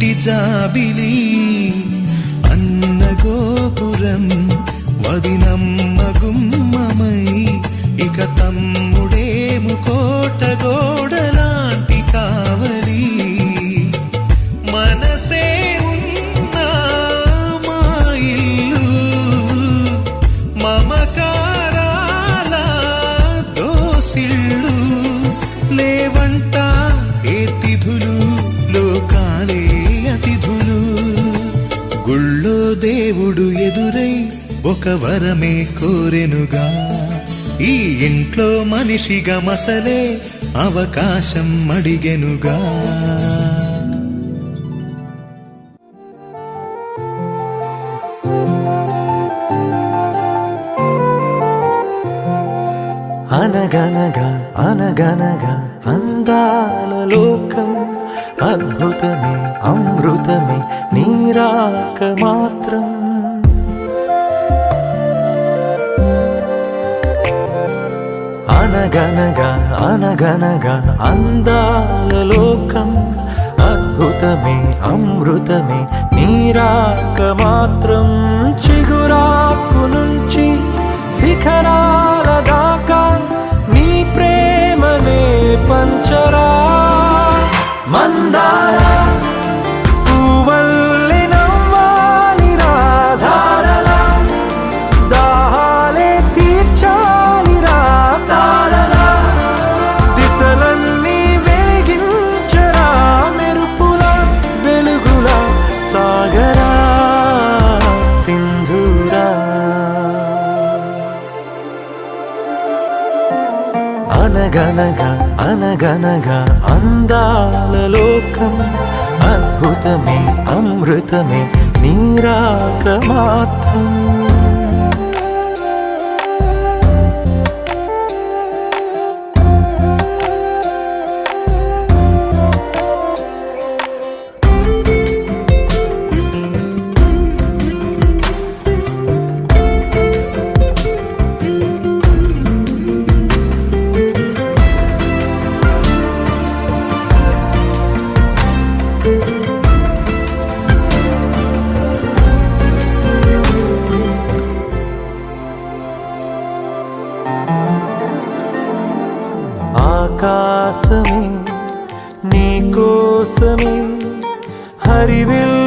ఇంటి జాబిలి అన్న గోపురం వదినమ్మ గుమ్మమై ఇక తమ్ముడేము కోట గోడలాంటి కావలి మనసే ఉన్నా మా ఇల్లు మమకారాల దోసిళ్ళు లేవంట ఏ తిథులు లోకాలే అతిథులు గుళ్ళో దేవుడు ఎదురై ఒక వరమే కోరెనుగా ఈ ఇంట్లో మనిషిగా మసలే అవకాశం అడిగెనుగా అనగనగా అనగనగా అందాల లోకం అద్భుతమే అమృతమే నీరాక మాత్రం అనగనగా అనగనగా అందాల లోకం అద్భుతమే అమృతమే నీరాక మాత్రం చిగురాకు నుంచి శిఖరాల దాకా నీ ప్రేమనే పంచరా మందారా పువ్వల్లె నవ్వాలి రాధారలా దాహాలే తీర్చాలి రా తారలా దిశలన్నీ వెలిగించరా మెరుపుల వెలుగుల సాగరా సింధూరా అనగనగా అనగనగా అందాల లోకం అద్భుతమే అమృతమే నీరాక మాత్రం ఆకాశమే నీ కోసమే హరివిల్